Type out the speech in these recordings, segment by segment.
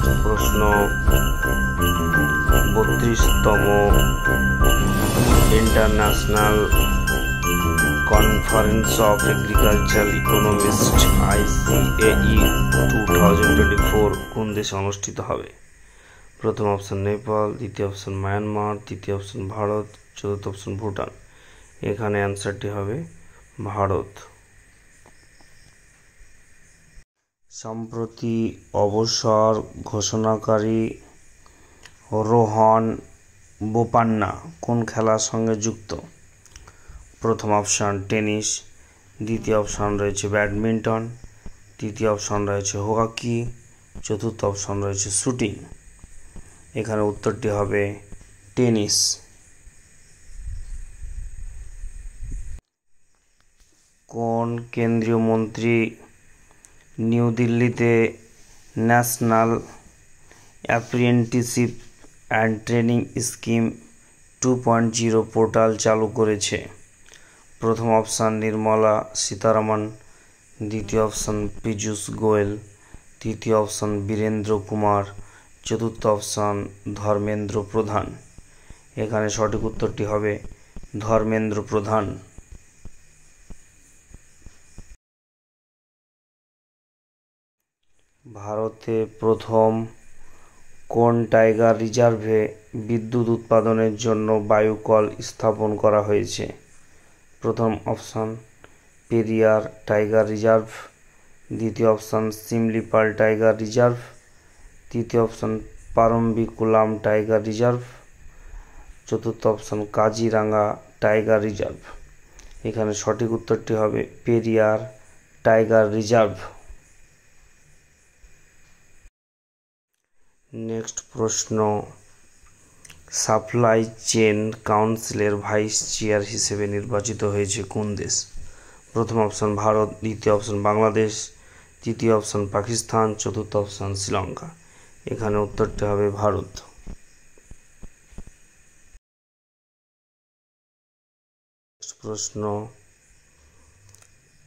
প্রশ্ন 32তম international conference of agricultural economist ICAE 2024 কোন দেশে অনুষ্ঠিত হবে? প্রথম অপশন নেপাল, দ্বিতীয় অপশন মায়ানমার, তৃতীয় অপশন ভারত, চতুর্থ অপশন ভুটান। এখানে অ্যান্সারটি হবে ভারত। সম্প্রতি অবসর ঘোষণাকারী রোহন বোপান্না কোন খেলার সঙ্গে যুক্ত? প্রথম অপশন টেনিস, দ্বিতীয় অপশন রয়েছে ব্যাডমিন্টন, তৃতীয় অপশন রয়েছে হকি, চতুর্থ অপশন রয়েছে শুটিং। এখানে উত্তরটি হবে টেনিস। কোন কেন্দ্রীয় মন্ত্রী নিউ দিল্লিতে national apprenticeship and training scheme 2.0 portal চালু করেছে? প্রথম অপশান নির্মলা সীতারামন, দ্বিতীয় অপশান পীযূষ গোয়েল, তৃতীয় অপশান বীরেন্দ্র কুমার, চতুর্থ অপশান ধর্মেন্দ্র প্রধান। এখানে সঠিক উত্তরটি হবে ধর্মেন্দ্র প্রধান। ভারতে প্রথম কোন টাইগার রিজার্ভে বিদ্যুৎ উৎপাদনের জন্য বায়ুকল স্থাপন করা হয়েছে? প্রথম অপশান পেরিয়ার টাইগার রিজার্ভ, দ্বিতীয় অপশান সিমলিপাল টাইগার রিজার্ভ, তৃতীয় অপশান পারম্বিকুলাম টাইগার রিজার্ভ, চতুর্থ অপশান কাজিরাঙ্গা টাইগার রিজার্ভ। এখানে সঠিক উত্তরটি হবে পেরিয়ার টাইগার রিজার্ভ। নেক্সট প্রশ্ন, সাপ্লাই চেন কাউন্সিলের ভাইস চেয়ার হিসেবে নির্বাচিত হয়েছে কোন দেশ? প্রথম অপশন ভারত, দ্বিতীয় অপশন বাংলাদেশ, তৃতীয় অপশন পাকিস্তান, চতুর্থ অপশন শ্রীলঙ্কা। এখানে উত্তরটি হবে ভারত। প্রশ্ন,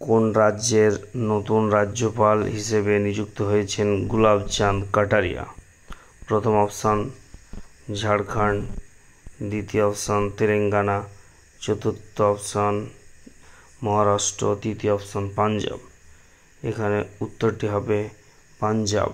কোন রাজ্যের নতুন রাজ্যপাল হিসেবে নিযুক্ত হয়েছেন গুলাব চাঁদ কাটারিয়া? প্রথম অপশান ঝাড়খণ্ড, দ্বিতীয় অপশান তেলেঙ্গানা, চতুর্থ অপশান মহারাষ্ট্র, তৃতীয় অপশান পাঞ্জাব। এখানে উত্তরটি হবে পাঞ্জাব।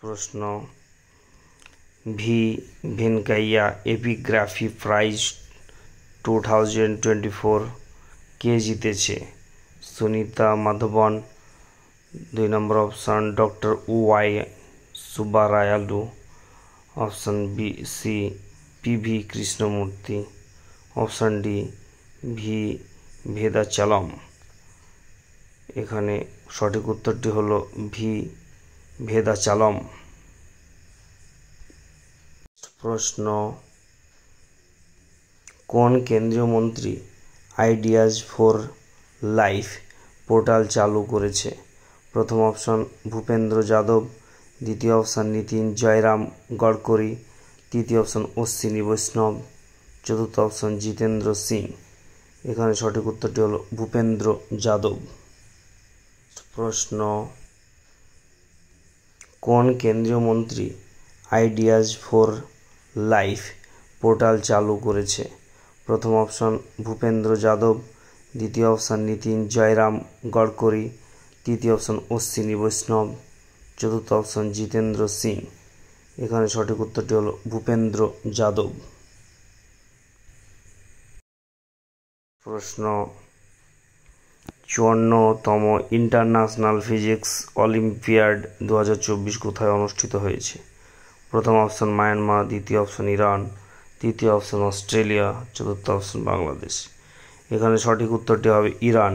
প্রশ্ন, ভি ভেঙ্কাইয়া এপিগ্রাফি প্রাইজ 2024 কে জিতেছে? সুনিতা মাধবন, দুই নম্বর option doctor Y Subbarayalu, option B C PV Krishnamurthy, option D V Vedachalam. এখানে সঠিক উত্তরটি হলো ভি ভেদাচালম। প্রশ্ন, কোন কেন্দ্রীয় মন্ত্রী আইডিয়াজ ফর লাইফ পোর্টাল চালু করেছে? প্রথম অপশন ভূপেন্দ্র যাদব, দ্বিতীয় অপশন নীতিন জয়রাম গডকরি, তৃতীয় অপশন অশ্বিনী বৈষ্ণব, চতুর্থ অপশন জিতেন্দ্র সিং। এখানে সঠিক উত্তরটি হলো ভূপেন্দ্র যাদব। প্রশ্ন, কোন কেন্দ্রীয় মন্ত্রী আইডিয়াজ ফর লাইফ পোর্টাল চালু করেছে? প্রথম অপশন ভূপেন্দ্র যাদব, দ্বিতীয় অপশন নীতিন জয়রাম গডকরি, তৃতীয় অপশন অশ্বিনী বৈষ্ণব, চতুর্থ অপশন জিতেন্দ্র সিং। এখানে সঠিক উত্তরটি হলো ভূপেন্দ্র যাদব। প্রশ্ন, 54তম ইন্টারন্যাশনাল ফিজিক্স অলিম্পিয়াড 2024 কোথায় অনুষ্ঠিত হয়েছে? প্রথম অপশন মায়ানমার, দ্বিতীয় অপশন ইরান, তৃতীয় অপশন অস্ট্রেলিয়া, চতুর্থ অপশন বাংলাদেশ। এখানে সঠিক উত্তরটি হবে ইরান।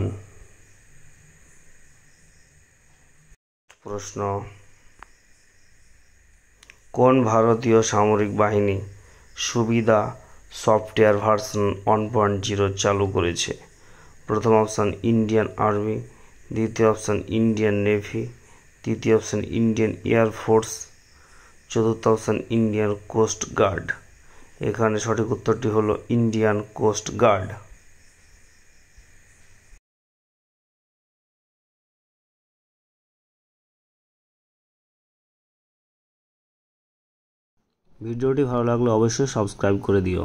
প্রশ্ন, কোন ভারতীয় সামরিক বাহিনী সুবিধা সফটওয়্যার ভার্সন 1.0 চালু করেছে? প্রথম অপশান ইন্ডিয়ান আর্মি, দ্বিতীয় অপশান ইন্ডিয়ান নেভি, তৃতীয় অপশান ইন্ডিয়ান এয়ারফোর্স, চতুর্থ অপশান ইন্ডিয়ান কোস্ট গার্ড। এখানে সঠিক উত্তরটি হলো ইন্ডিয়ান কোস্ট গার্ড। ভিডিওটি ভালো লাগলে অবশ্যই সাবস্ক্রাইব করে দিও।